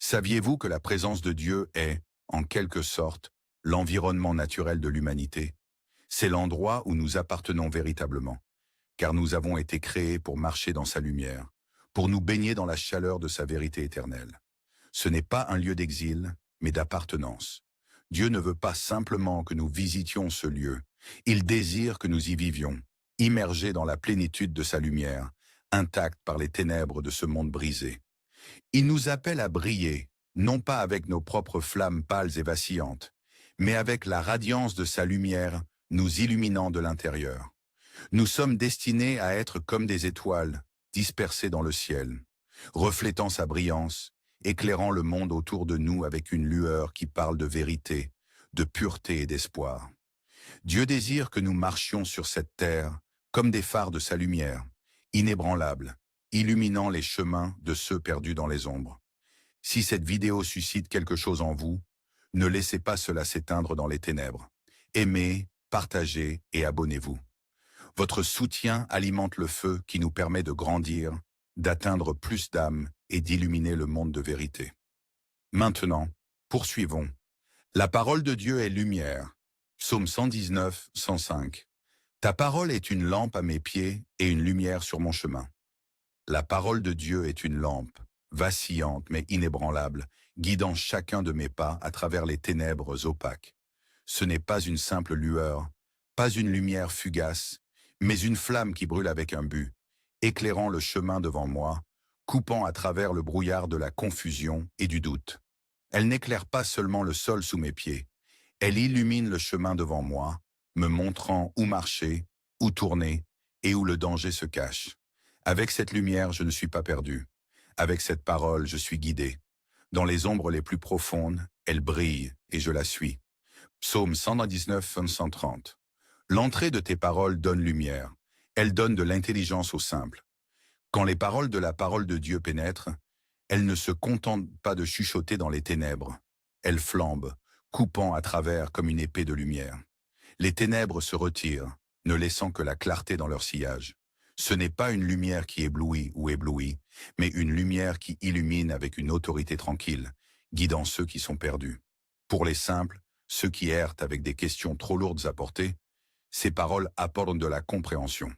Saviez-vous que la présence de Dieu est, en quelque sorte, l'environnement naturel de l'humanité? C'est l'endroit où nous appartenons véritablement, car nous avons été créés pour marcher dans sa lumière, pour nous baigner dans la chaleur de sa vérité éternelle. Ce n'est pas un lieu d'exil, mais d'appartenance. Dieu ne veut pas simplement que nous visitions ce lieu, il désire que nous y vivions, immergés dans la plénitude de sa lumière, intacts par les ténèbres de ce monde brisé. Il nous appelle à briller, non pas avec nos propres flammes pâles et vacillantes, mais avec la radiance de sa lumière nous illuminant de l'intérieur. Nous sommes destinés à être comme des étoiles, dispersées dans le ciel, reflétant sa brillance, éclairant le monde autour de nous avec une lueur qui parle de vérité, de pureté et d'espoir. Dieu désire que nous marchions sur cette terre comme des phares de sa lumière, inébranlables, illuminant les chemins de ceux perdus dans les ombres. Si cette vidéo suscite quelque chose en vous, ne laissez pas cela s'éteindre dans les ténèbres. Aimez, partagez et abonnez-vous. Votre soutien alimente le feu qui nous permet de grandir, d'atteindre plus d'âmes et d'illuminer le monde de vérité. Maintenant, poursuivons. La parole de Dieu est lumière. Psaume 119, 105. Ta parole est une lampe à mes pieds et une lumière sur mon chemin. La parole de Dieu est une lampe, vacillante mais inébranlable, guidant chacun de mes pas à travers les ténèbres opaques. Ce n'est pas une simple lueur, pas une lumière fugace, mais une flamme qui brûle avec un but, éclairant le chemin devant moi, coupant à travers le brouillard de la confusion et du doute. Elle n'éclaire pas seulement le sol sous mes pieds, elle illumine le chemin devant moi, me montrant où marcher, où tourner et où le danger se cache. Avec cette lumière, je ne suis pas perdu. Avec cette parole, je suis guidé. Dans les ombres les plus profondes, elle brille et je la suis. Psaume 119, 130. L'entrée de tes paroles donne lumière. Elle donne de l'intelligence aux simples. Quand les paroles de la parole de Dieu pénètrent, elles ne se contentent pas de chuchoter dans les ténèbres. Elles flambent, coupant à travers comme une épée de lumière. Les ténèbres se retirent, ne laissant que la clarté dans leur sillage. Ce n'est pas une lumière qui éblouit ou éblouit, mais une lumière qui illumine avec une autorité tranquille, guidant ceux qui sont perdus. Pour les simples, ceux qui errent avec des questions trop lourdes à porter, ces paroles apportent de la compréhension.